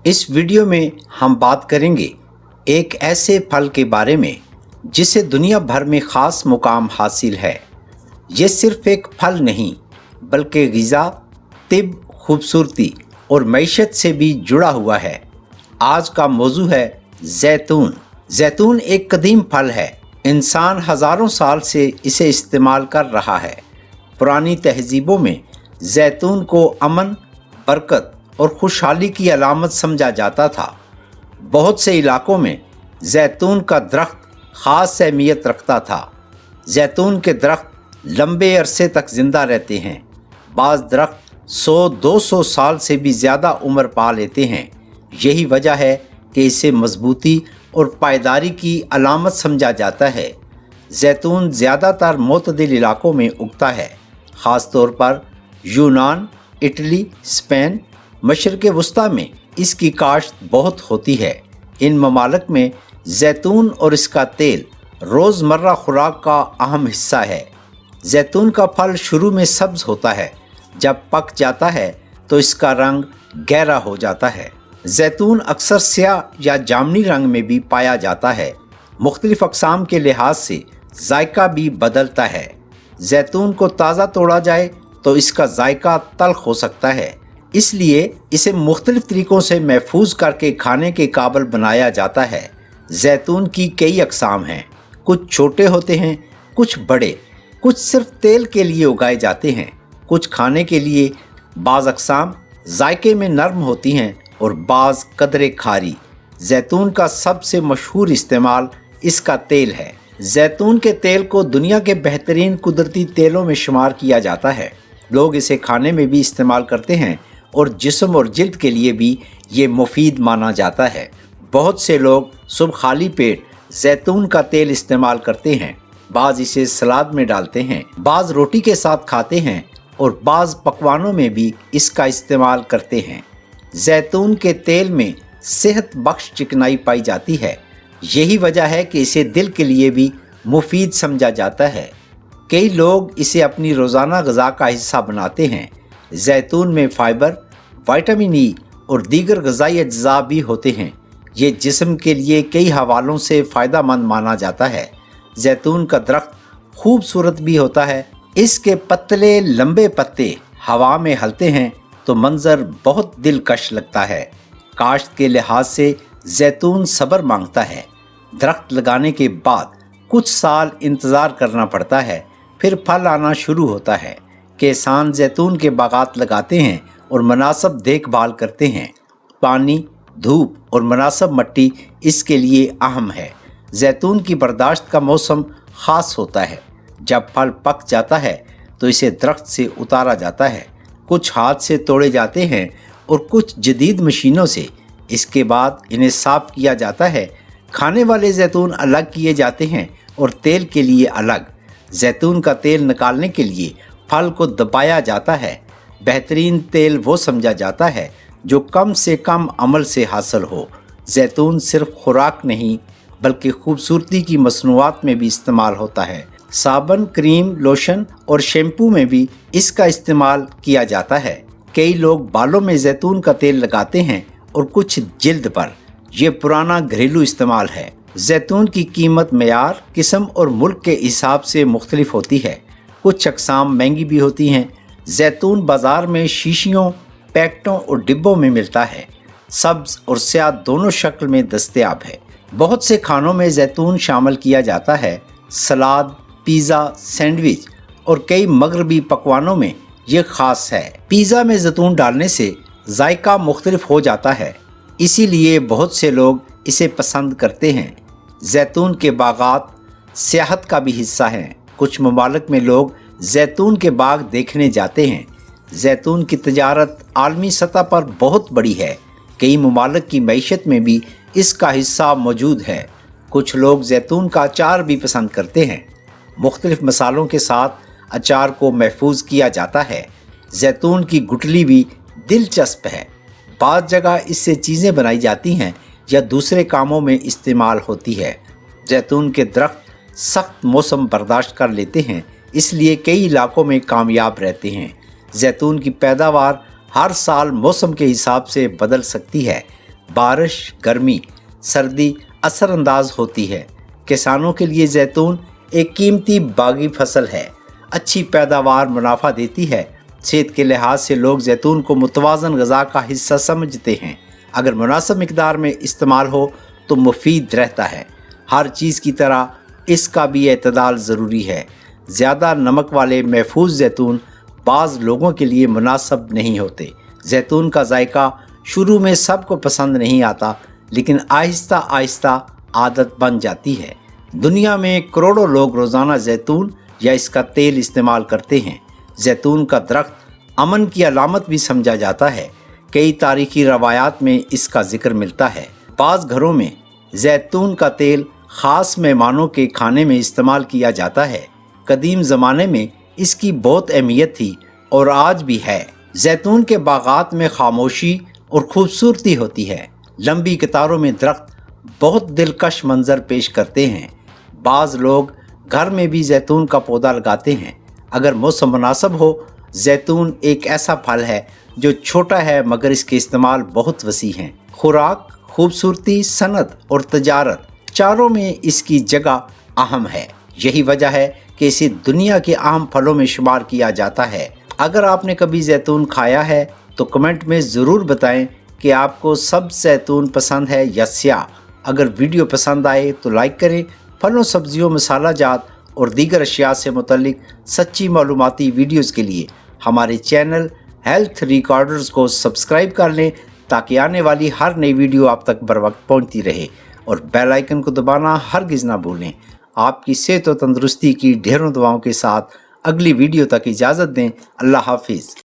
इस वीडियो में हम बात करेंगे एक ऐसे फल के बारे में जिसे दुनिया भर में ख़ास मुकाम हासिल है। ये सिर्फ एक फल नहीं बल्कि ग़िज़ा, तिब, खूबसूरती और मईशत से भी जुड़ा हुआ है। आज का मौजू है जैतून। जैतून एक कदीम फल है। इंसान हज़ारों साल से इसे इस्तेमाल कर रहा है। पुरानी तहज़ीबों में जैतून को अमन, बरकत और खुशहाली की अलामत समझा जाता था। बहुत से इलाकों में जैतून का दरख्त ख़ास अहमियत रखता था। जैतून के दरख्त लंबे अरसे तक ज़िंदा रहते हैं। बाज़ दरख्त 100-200 साल से भी ज़्यादा उम्र पा लेते हैं। यही वजह है कि इसे मजबूती और पायदारी की अलामत समझा जाता है। जैतून ज़्यादातर मोतदिल इलाकों में उगता है, ख़ास तौर पर यूनान, इटली, स्पेन, मशरिक़ वस्ती में इसकी काश्त बहुत होती है। इन ममालिक में जैतून और इसका तेल रोज़मर्रा खुराक का अहम हिस्सा है। जैतून का फल शुरू में सब्ज़ होता है। जब पक जाता है तो इसका रंग गहरा हो जाता है। जैतून अक्सर स्याह या जामनी रंग में भी पाया जाता है। मुख्तलिफ़ अक़साम के लिहाज से जायका भी बदलता है। जैतून को ताज़ा तोड़ा जाए तो इसका जायका तल्ख़ हो सकता है, इसलिए इसे मुख्तलिफ़ तरीक़ों से महफूज करके खाने के काबिल बनाया जाता है। जैतून की कई अक़साम हैं। कुछ छोटे होते हैं, कुछ बड़े, कुछ सिर्फ तेल के लिए उगाए जाते हैं, कुछ खाने के लिए। बाज़ अक़साम जायके में नरम होती हैं और बाज़ कदरे खारी। जैतून का सबसे मशहूर इस्तेमाल इसका तेल है। जैतून के तेल को दुनिया के बेहतरीन कुदरती तेलों में शुमार किया जाता है। लोग इसे खाने में भी इस्तेमाल करते हैं और जिस्म और जिल्द के लिए भी ये मुफीद माना जाता है। बहुत से लोग सुबह खाली पेट जैतून का तेल इस्तेमाल करते हैं। बाज़ इसे सलाद में डालते हैं, बाज़ रोटी के साथ खाते हैं और बाज़ पकवानों में भी इसका इस्तेमाल करते हैं। जैतून के तेल में सेहत बख्श चिकनाई पाई जाती है। यही वजह है कि इसे दिल के लिए भी मुफीद समझा जाता है। कई लोग इसे अपनी रोज़ाना ग़िज़ा का हिस्सा बनाते हैं। जैतून में फ़ाइबर, विटामिन ई और दीगर ग़िज़ाई अज्जा भी होते हैं। ये जिस्म के लिए कई हवालों से फ़ायदा मंद माना जाता है। जैतून का दरख्त खूबसूरत भी होता है। इसके पतले लंबे पत्ते हवा में हिलते हैं तो मंज़र बहुत दिलकश लगता है। काश्त के लिहाज से जैतून सब्र मांगता है। दरख्त लगाने के बाद कुछ साल इंतज़ार करना पड़ता है, फिर फल आना शुरू होता है। किसान जैतून के बागात लगाते हैं और मुनासिब देखभाल करते हैं। पानी, धूप और मुनासिब मिट्टी इसके लिए अहम है। जैतून की बर्दाश्त का मौसम ख़ास होता है। जब फल पक जाता है तो इसे दरख्त से उतारा जाता है। कुछ हाथ से तोड़े जाते हैं और कुछ जदीद मशीनों से। इसके बाद इन्हें साफ़ किया जाता है। खाने वाले जैतून अलग किए जाते हैं और तेल के लिए अलग। जैतून का तेल निकालने के लिए फल को दबाया जाता है। बेहतरीन तेल वो समझा जाता है जो कम से कम अमल से हासिल हो। जैतून सिर्फ खुराक नहीं बल्कि खूबसूरती की मसनूआत में भी इस्तेमाल होता है। साबुन, क्रीम, लोशन और शैम्पू में भी इसका इस्तेमाल किया जाता है। कई लोग बालों में जैतून का तेल लगाते हैं और कुछ जिल्द पर। यह पुराना घरेलू इस्तेमाल है। जैतून की कीमत मेयार, किस्म और मुल्क के हिसाब से मुख्तलिफ होती है। कुछ अक़साम महंगी भी होती हैं। जैतून बाज़ार में शीशियों, पैकेटों और डिब्बों में मिलता है। सब्ज़ और स्याह दोनों शक्ल में दस्तयाब है। बहुत से खानों में जैतून शामिल किया जाता है। सलाद, पिज़्ज़ा, सैंडविच और कई मगरबी पकवानों में ये ख़ास है। पिज़्ज़ा में जैतून डालने से जायका मुख्तलिफ हो जाता है, इसीलिए बहुत से लोग इसे पसंद करते हैं। जैतून के बागात सियाहत का भी हिस्सा हैं। कुछ ममालिक में लोग जैतून के बाग देखने जाते हैं। जैतून की तजारत आलमी सतह पर बहुत बड़ी है। कई ममालिक की मईशत में भी इसका हिस्सा मौजूद है। कुछ लोग जैतून का अचार भी पसंद करते हैं। मुख्तलिफ मसालों के साथ अचार को महफूज किया जाता है। जैतून की गुठली भी दिलचस्प है। बाज़ जगह इससे चीज़ें बनाई जाती हैं या दूसरे कामों में इस्तेमाल होती है। जैतून के दरख्त सख्त मौसम बर्दाश्त कर लेते हैं, इसलिए कई इलाकों में कामयाब रहते हैं। जैतून की पैदावार हर साल मौसम के हिसाब से बदल सकती है। बारिश, गर्मी, सर्दी असर अंदाज होती है। किसानों के लिए जैतून एक कीमती बागी फसल है। अच्छी पैदावार मुनाफा देती है। सेहत के लिहाज से लोग जैतून को मुतवाज़न ग़िज़ा का हिस्सा समझते हैं। अगर मुनासिब मिक़दार में इस्तेमाल हो तो मुफीद रहता है। हर चीज़ की तरह इसका भी एतदाल ज़रूरी है। ज़्यादा नमक वाले महफूज जैतून बाज़ लोगों के लिए मुनासिब नहीं होते। जैतून का जायका शुरू में सबको पसंद नहीं आता, लेकिन आहिस्ता आहिस्ता आदत बन जाती है। दुनिया में करोड़ों लोग रोज़ाना जैतून या इसका तेल इस्तेमाल करते हैं। जैतून का दरख्त अमन की अलामत भी समझा जाता है। कई तारीखी रवायात में इसका जिक्र मिलता है। बाज़ घरों में जैतून का तेल ख़ास मेहमानों के खाने में इस्तेमाल किया जाता है। कदीम ज़माने में इसकी बहुत अहमियत थी और आज भी है। जैतून के बागात में खामोशी और खूबसूरती होती है। लंबी कतारों में दरख्त बहुत दिलकश मंजर पेश करते हैं। बाज़ लोग घर में भी जैतून का पौधा लगाते हैं। अगर मौसम मुनासिब हो, जैतून एक ऐसा फल है जो छोटा है मगर इसके इस्तेमाल बहुत वसी हैं। खुराक, खूबसूरती, सनत और तजारत चारों में इसकी जगह अहम है। यही वजह है कि इसे दुनिया के अहम फलों में शुमार किया जाता है। अगर आपने कभी जैतून खाया है तो कमेंट में ज़रूर बताएं कि आपको सब जैतून पसंद है या स्याह। अगर वीडियो पसंद आए तो लाइक करें। फलों, सब्जियों, मसाला जात और दीगर अशिया से मुतल्लिक सच्ची मालूमाती वीडियोज़ के लिए हमारे चैनल हेल्थ रिकॉर्डर्स को सब्सक्राइब कर लें ताकि आने वाली हर नई वीडियो आप तक बर वक्त पहुँचती रहे, और बेल आइकन को दबाना हरगिज़ ना भूलें। आपकी सेहत और तंदुरुस्ती की ढेरों दुआओं के साथ अगली वीडियो तक इजाज़त दें। अल्लाह हाफिज़।